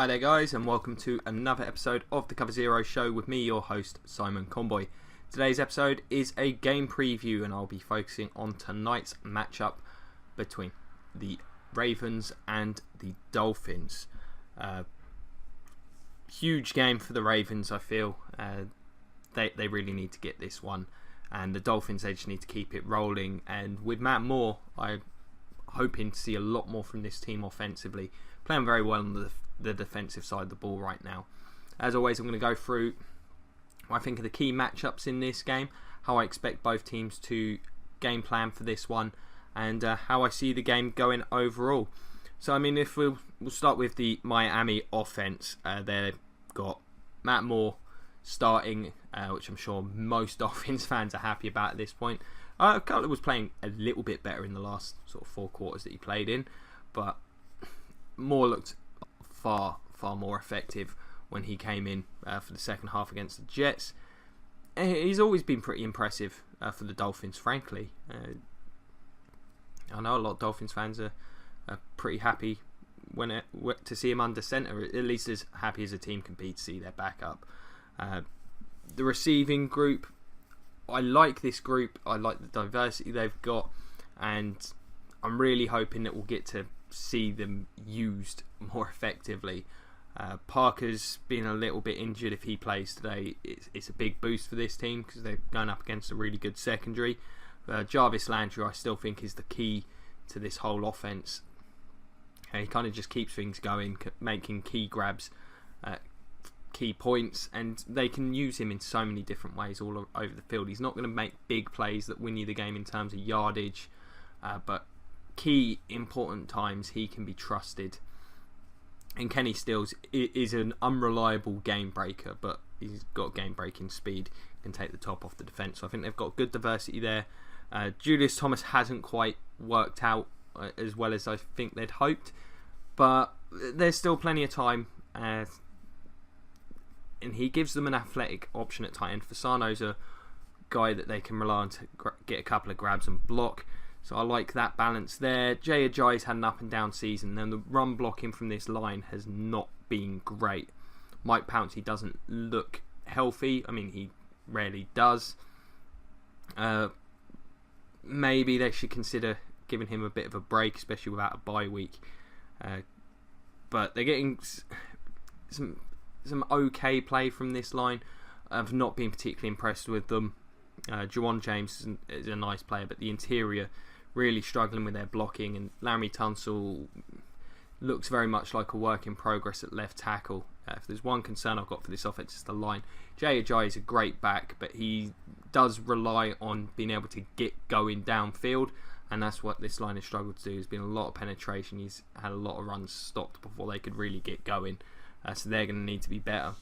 Hi there guys, and welcome to another episode of the Cover Zero Show with me, your host Simon Conboy. Today's episode is a game preview and I'll be focusing on tonight's matchup between the Ravens and the Dolphins. Huge game for the Ravens, I feel. They really need to get this one, and the Dolphins, they just need to keep it rolling. And with Matt Moore, I'm hoping to see a lot more from this team offensively, playing very well on the defensive side of the ball right now. As always, I'm going to go through what I think are the key matchups in this game, how I expect both teams to game plan for this one, and how I see the game going overall. So, I mean, if we'll start with the Miami offense. They've got Matt Moore starting, which I'm sure most Dolphins fans are happy about at this point. Cutler was playing a little bit better in the last sort of 4 quarters that he played in, but Moore looked far more effective when he came in for the second half against the Jets. He's always been pretty impressive for the Dolphins, frankly. I know a lot of Dolphins fans are pretty happy to see him under centre, at least as happy as a team can be to see their backup. The receiving group, I like this group. I like the diversity they've got, and I'm really hoping that we'll get to see them used more effectively. Parker's been a little bit injured. If he plays today, it's a big boost for this team because they're going up against a really good secondary. Jarvis Landry, I still think, is the key to this whole offense. He kind of just keeps things going, making key grabs, key points, and they can use him in so many different ways all over the field. He's not going to make big plays that win you the game in terms of yardage, but key important times he can be trusted. And Kenny Stills is an unreliable game breaker, but he's got game breaking speed, can take the top off the defence. So I think they've got good diversity there. Julius Thomas hasn't quite worked out as well as I think they'd hoped, but there's still plenty of time, and he gives them an athletic option at tight end. Fasano's a guy that they can rely on to get a couple of grabs and block. So I like that balance there. Jay Ajayi's had an up and down season, and the run blocking from this line has not been great. Mike Pouncey doesn't look healthy. I mean, he rarely does. Maybe they should consider giving him a bit of a break, especially without a bye week. But they're getting some okay play from this line. I've not been particularly impressed with them. Juwan James is a nice player, but the interior really struggling with their blocking, and Larry Tunsil looks very much like a work in progress at left tackle. If there's one concern I've got for this offense, it's the line. Jay Ajayi is a great back, but he does rely on being able to get going downfield, and that's what this line has struggled to do. There's been a lot of penetration. He's had a lot of runs stopped before they could really get going, so they're going to need to be better.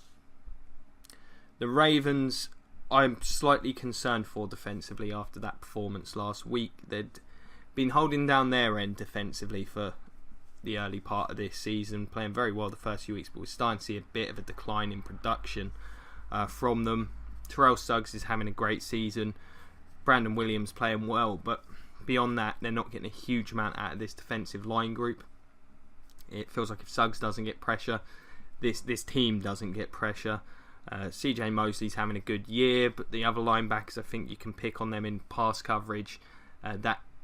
The Ravens, I'm slightly concerned for defensively after that performance last week. They'd been holding down their end defensively for the early part of this season, playing very well the first few weeks, but we're starting to see a bit of a decline in production from them. Terrell Suggs is having a great season. Brandon Williams playing well, but beyond that, they're not getting a huge amount out of this defensive line group. It feels like if Suggs doesn't get pressure, this team doesn't get pressure. CJ Mosley's having a good year, but the other linebackers, I think you can pick on them in pass coverage.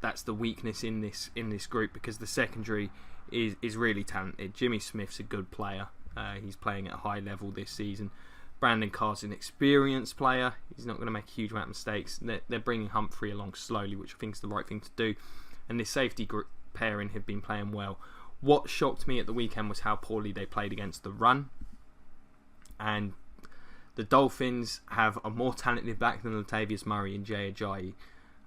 That's the weakness in this group, because the secondary is really talented. Jimmy Smith's a good player. He's playing at a high level this season. Brandon Carr's an experienced player. He's not going to make a huge amount of mistakes. They're bringing Humphrey along slowly, which I think is the right thing to do. And this safety group pairing have been playing well. What shocked me at the weekend was how poorly they played against the run. And the Dolphins have a more talented back than Latavius Murray and Jay Ajayi,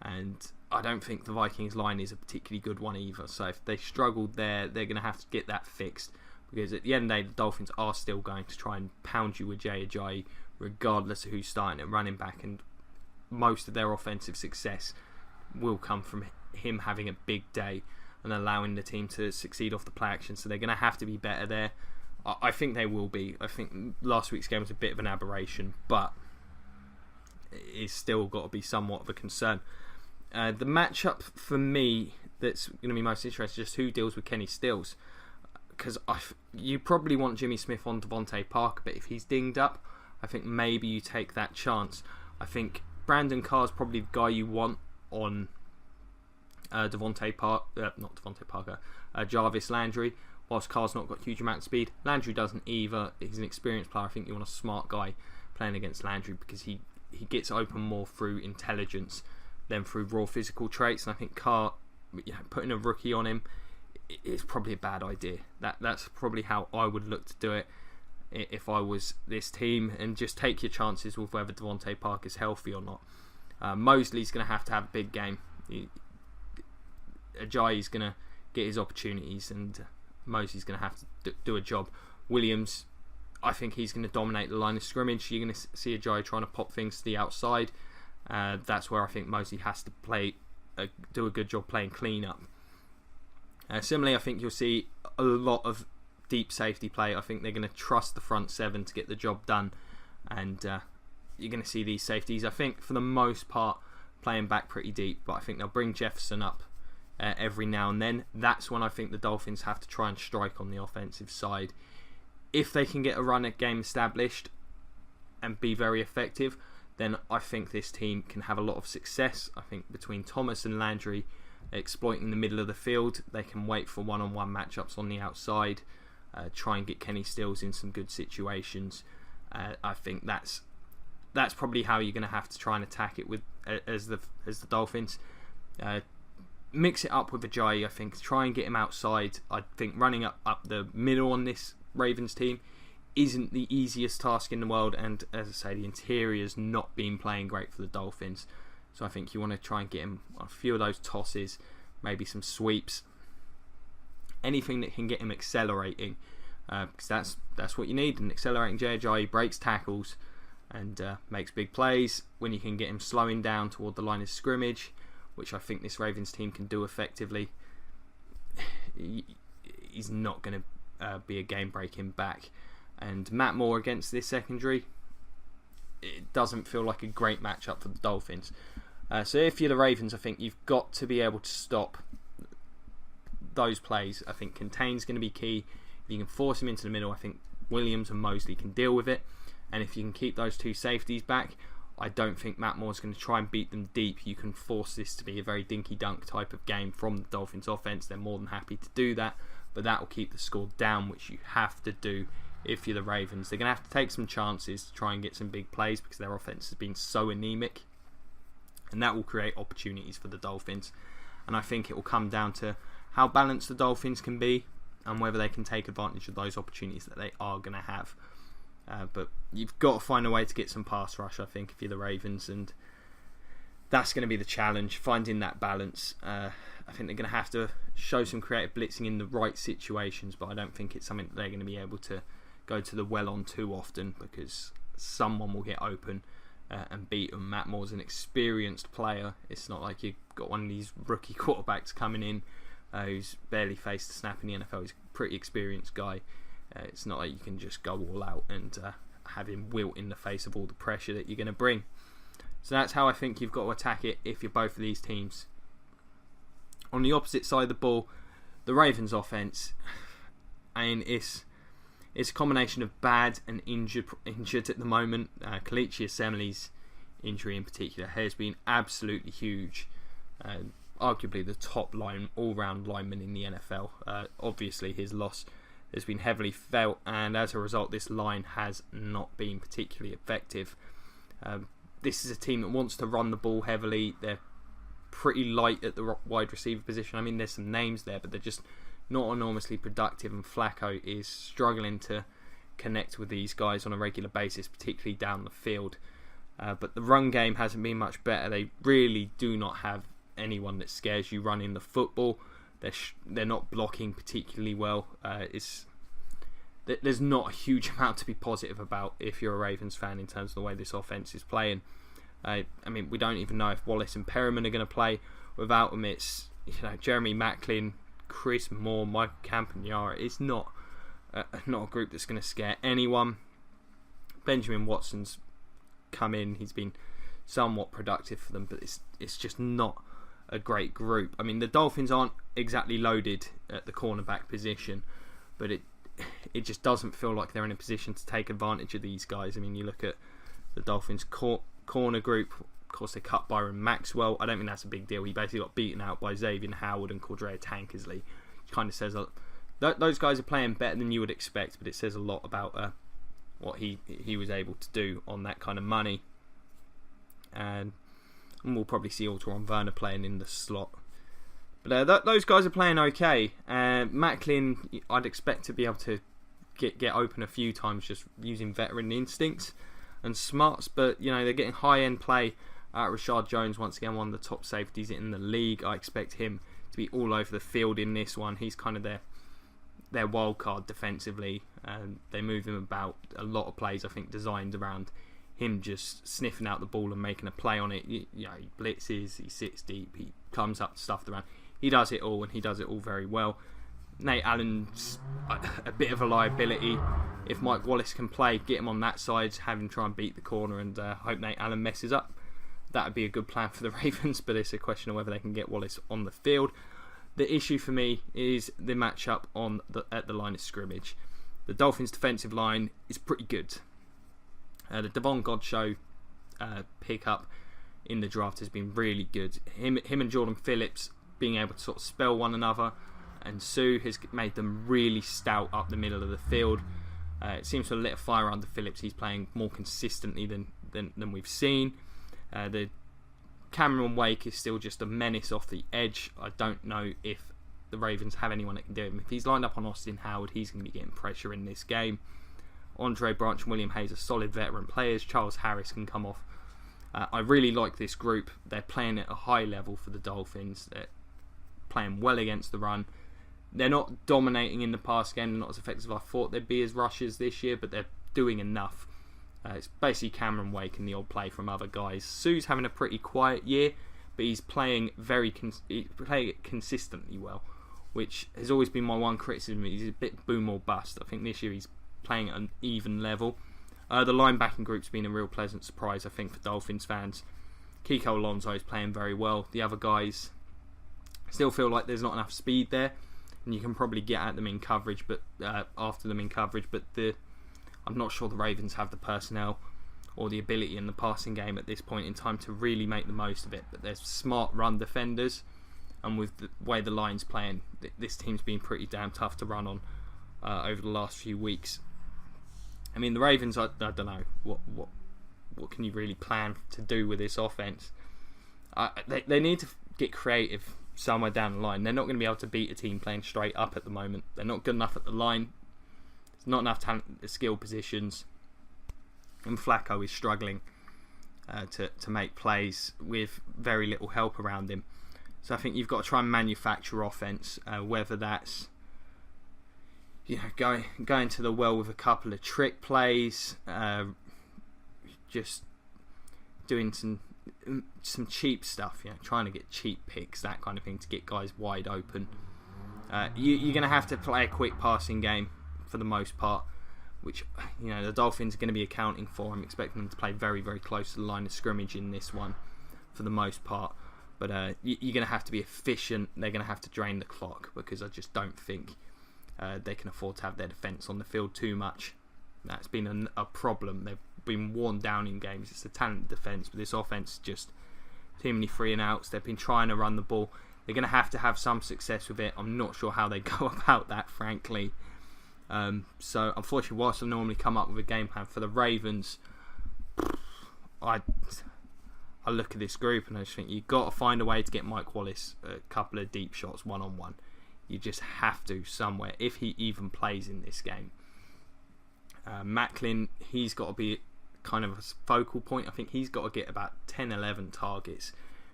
and I don't think the Vikings line is a particularly good one either. So if they struggled there, they're going to have to get that fixed, because at the end of the day, the Dolphins are still going to try and pound you with Jay Ajayi regardless of who's starting at running back, and most of their offensive success will come from him having a big day and allowing the team to succeed off the play action. So they're going to have to be better there. I think they will be. I think last week's game was a bit of an aberration, but it's still got to be somewhat of a concern. The matchup for me that's going to be most interesting is just who deals with Kenny Stills. because you probably want Jimmy Smith on Devontae Parker, but if he's dinged up, I think maybe you take that chance. I think Brandon Carr's probably the guy you want on Jarvis Landry. Whilst Carr's not got a huge amount of speed, Landry doesn't either. He's an experienced player. I think you want a smart guy playing against Landry because he gets open more through intelligence than through raw physical traits. And I think Carr, putting a rookie on him is probably a bad idea. That's probably how I would look to do it if I was this team, and just take your chances with whether Devontae Parker's healthy or not. Mosley's going to have a big game. Ajayi's going to get his opportunities, and Mosley's going to have to do a job. Williams, I think he's going to dominate the line of scrimmage. You're going to see Ajayi trying to pop things to the outside. That's where I think Mosley has to do a good job playing clean up. Similarly, I think you'll see a lot of deep safety play. I think they're going to trust the front seven to get the job done, and you're going to see these safeties, I think, for the most part, playing back pretty deep, but I think they'll bring Jefferson up every now and then. That's when I think the Dolphins have to try and strike on the offensive side. If they can get a run at game established and be very effective, then I think this team can have a lot of success. I think between Thomas and Landry exploiting the middle of the field, they can wait for one-on-one matchups on the outside, try and get Kenny Stills in some good situations. I think that's probably how you're going to have to try and attack it with as the Dolphins. Mix it up with Ajayi, I think. Try and get him outside. I think running up the middle on this Ravens team isn't the easiest task in the world, and as I say, the interior's not been playing great for the Dolphins. So I think you want to try and get him a few of those tosses, maybe some sweeps, anything that can get him accelerating, because that's what you need. An accelerating Ajayi breaks tackles and makes big plays. When you can get him slowing down toward the line of scrimmage, which I think this Ravens team can do effectively, he's not going to be a game-breaking back. And Matt Moore against this secondary, it doesn't feel like a great matchup for the Dolphins. So if you're the Ravens, I think you've got to be able to stop those plays. I think contain's going to be key. If you can force him into the middle, I think Williams and Mosley can deal with it. And if you can keep those two safeties back, I don't think Matt Moore's going to try and beat them deep. You can force this to be a very dinky-dunk type of game from the Dolphins offense. They're more than happy to do that, but that will keep the score down, which you have to do if you're the Ravens. They're going to have to take some chances to try and get some big plays because their offense has been so anemic, and that will create opportunities for the Dolphins. And I think it will come down to how balanced the Dolphins can be and whether they can take advantage of those opportunities that they are going to have. But you've got to find a way to get some pass rush, I think, if you're the Ravens, and that's going to be the challenge, finding that balance. I think they're going to have to show some creative blitzing in the right situations, but I don't think it's something that they're going to be able to go to the well on too often, because someone will get open and beat them. Matt Moore's an experienced player. It's not like you've got one of these rookie quarterbacks coming in who's barely faced a snap in the NFL. He's a pretty experienced guy. It's not like you can just go all out and have him wilt in the face of all the pressure that you're going to bring. So that's how I think you've got to attack it if you're both of these teams. On the opposite side of the ball, the Ravens offense, and it's a combination of bad and injured at the moment. Kalichi Assembly's injury in particular has been absolutely huge. Arguably the top all-round lineman in the NFL. Obviously his loss has been heavily felt, and as a result this line has not been particularly effective. This is a team that wants to run the ball heavily. They're pretty light at the wide receiver position. I mean, there's some names there, but they're just not enormously productive, and Flacco is struggling to connect with these guys on a regular basis, particularly down the field. But the run game hasn't been much better. They really do not have anyone that scares you running the football. They're not blocking particularly well. There's not a huge amount to be positive about if you're a Ravens fan in terms of the way this offense is playing. I mean, we don't even know if Wallace and Perriman are going to play. Without them, it's Jeremy Maclin, Chris Moore, Michael Campagnara. It's not a group that's going to scare anyone. Benjamin Watson's come in. He's been somewhat productive for them, but it's just not a great group. I mean, the Dolphins aren't exactly loaded at the cornerback position, but it just doesn't feel like they're in a position to take advantage of these guys. I mean, you look at the Dolphins corner group. Of course, they cut Byron Maxwell. I don't think that's a big deal. He basically got beaten out by Xavier Howard and Cordrea Tankersley. It kind of says those guys are playing better than you would expect, but it says a lot about what he was able to do on that kind of money. And we'll probably see Alteron Werner playing in the slot. But those guys are playing okay. Macklin, I'd expect to be able to get open a few times just using veteran instincts and smarts. But they're getting high-end play. Rashard Jones, once again, one of the top safeties in the league. I expect him to be all over the field in this one. He's kind of their wild card defensively. They move him about. A lot of plays, I think, designed around him just sniffing out the ball and making a play on it. He blitzes, he sits deep, he comes up stuffed around. He does it all, and he does it all very well. Nate Allen's a bit of a liability. If Mike Wallace can play, get him on that side, have him try and beat the corner, and hope Nate Allen messes up. That would be a good plan for the Ravens, but it's a question of whether they can get Wallace on the field. The issue for me is the matchup at the line of scrimmage. The Dolphins' defensive line is pretty good. The Devon Godchaux pickup in the draft has been really good. Him and Jordan Phillips being able to sort of spell one another, and Sue has made them really stout up the middle of the field. It seems to have lit a fire under Phillips. He's playing more consistently than we've seen. The Cameron Wake is still just a menace off the edge. I don't know if the Ravens have anyone that can do him. If he's lined up on Austin Howard, he's going to be getting pressure in this game. Andre Branch and William Hayes are solid veteran players. Charles Harris can come off. I really like this group. They're playing at a high level for the Dolphins. They're playing well against the run. They're not dominating in the pass game. They're not as effective as I thought they'd be as rushers this year, but they're doing enough. It's basically Cameron Wake and the odd play from other guys. Sue's having a pretty quiet year, but he's playing it consistently well, which has always been my one criticism. He's a bit boom or bust. I think this year he's playing at an even level. The linebacking group's been a real pleasant surprise, I think, for Dolphins fans. Kiko Alonso is playing very well. The other guys still feel like there's not enough speed there, and you can probably get at them in coverage, but after them in coverage. But I'm not sure the Ravens have the personnel or the ability in the passing game at this point in time to really make the most of it. But they're smart run defenders, and with the way the line's playing, this team's been pretty damn tough to run on over the last few weeks. I mean, the Ravens, I don't know what can you really plan to do with this offense. They need to get creative somewhere down the line. They're not going to be able to beat a team playing straight up at the moment. They're not good enough at the line. There's not enough talent at the skill positions, and Flacco is struggling to make plays with very little help around him. So I think you've got to try and manufacture offense, whether that's going to the well with a couple of trick plays, just doing some cheap stuff, trying to get cheap picks, that kind of thing, to get guys wide open. You're going to have to play a quick passing game for the most part, which the Dolphins are going to be accounting for. I'm expecting them to play very, very close to the line of scrimmage in this one for the most part. But you're going to have to be efficient. They're going to have to drain the clock, because I just don't think they can afford to have their defence on the field too much. That's been a problem. They've been worn down in games. It's a talented defence, but this offence just too many free and outs. They've been trying to run the ball. They're going to have some success with it. I'm not sure how they go about that, frankly. So unfortunately, whilst I normally come up with a game plan for the Ravens, I look at this group and I just think you've got to find a way to get Mike Wallace a couple of deep shots one-on-one. You just have to somewhere, if he even plays in this game. Macklin, he's got to be kind of a focal point. I think he's got to get about 10-11 targets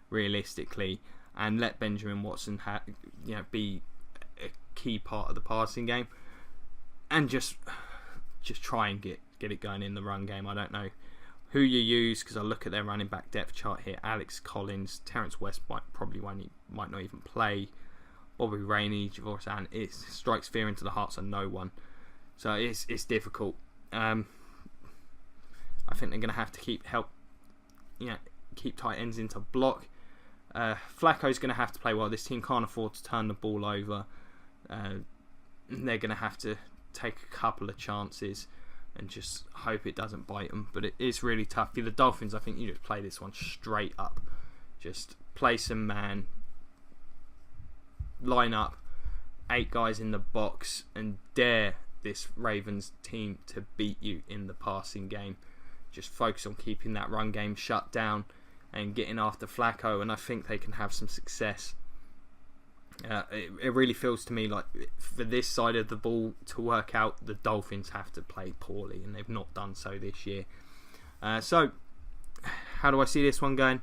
realistically, and let Benjamin Watson be a key part of the passing game, and just try and get it going in the run game. I don't know who you use, because I look at their running back depth chart here. Alex Collins, Terrence West might not even play. Bobby Rainey, Javoris Allen. It strikes fear into the hearts of no one. So it's difficult. I think they're going to have to keep tight ends into block. Flacco's going to have to play well. This team can't afford to turn the ball over. they're going to have to take a couple of chances and just hope it doesn't bite them. But it is really tough. For the Dolphins, I think you just play this one straight up. Just play some man, line up 8 guys in the box and dare this Ravens team to beat you in the passing game. Just focus on keeping that run game shut down and getting after Flacco, and I think they can have some success. It really feels to me like for this side of the ball to work out, the Dolphins have to play poorly, and they've not done so this year. So, how do I see this one going?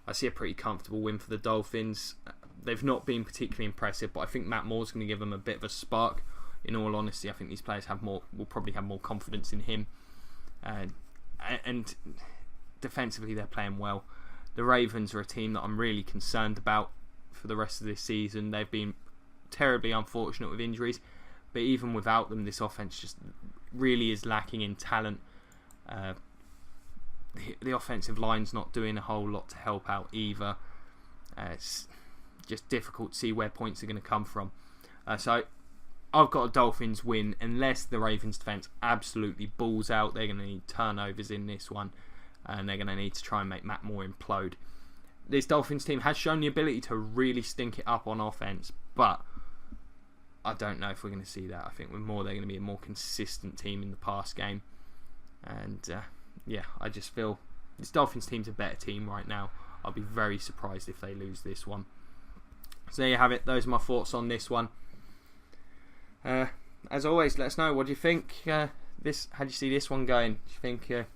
I see a pretty comfortable win for the Dolphins. They've not been particularly impressive, but I think Matt Moore's going to give them a bit of a spark. In all honesty, I think these players will probably have more confidence in him. And defensively, they're playing well. The Ravens are a team that I'm really concerned about for the rest of this season. They've been terribly unfortunate with injuries, but even without them, this offense just really is lacking in talent. The offensive line's not doing a whole lot to help out either. It's just difficult to see where points are going to come from. So I've got a Dolphins win unless the Ravens defense absolutely balls out. They're going to need turnovers in this one, and they're going to need to try and make Matt Moore implode. This Dolphins team has shown the ability to really stink it up on offense, but I don't know if we're going to see that. I think with Moore, they're going to be a more consistent team in the pass game. And I just feel this Dolphins team's a better team right now. I'll be very surprised if they lose this one. So there you have it. Those are my thoughts on this one. As always, let us know. What do you think? How do you see this one going? Do you think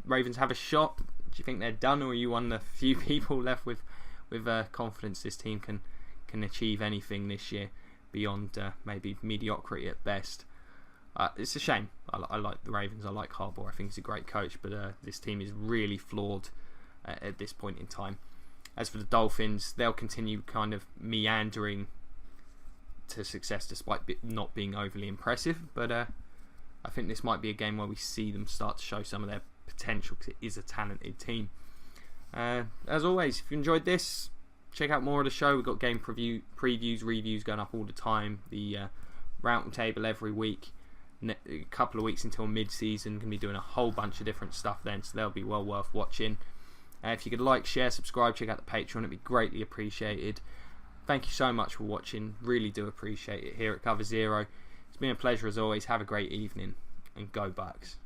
Ravens have a shot? Do you think they're done, or are you one of the few people left with confidence this team can achieve anything this year beyond maybe mediocrity at best? It's a shame. I like the Ravens. I like Harbaugh. I think he's a great coach, but this team is really flawed at this point in time. As for the Dolphins, they'll continue kind of meandering to success despite not being overly impressive, but I think this might be a game where we see them start to show some of their potential, because it is a talented team. As always, if you enjoyed this, check out more of the show. We've got game previews, reviews going up all the time. The round table every week. A couple of weeks until mid-season. Going to be doing a whole bunch of different stuff then, so they'll be well worth watching. If you could like, share, subscribe, check out the Patreon, it'd be greatly appreciated. Thank you so much for watching. Really do appreciate it here at Cover Zero. It's been a pleasure as always. Have a great evening and go Bucks.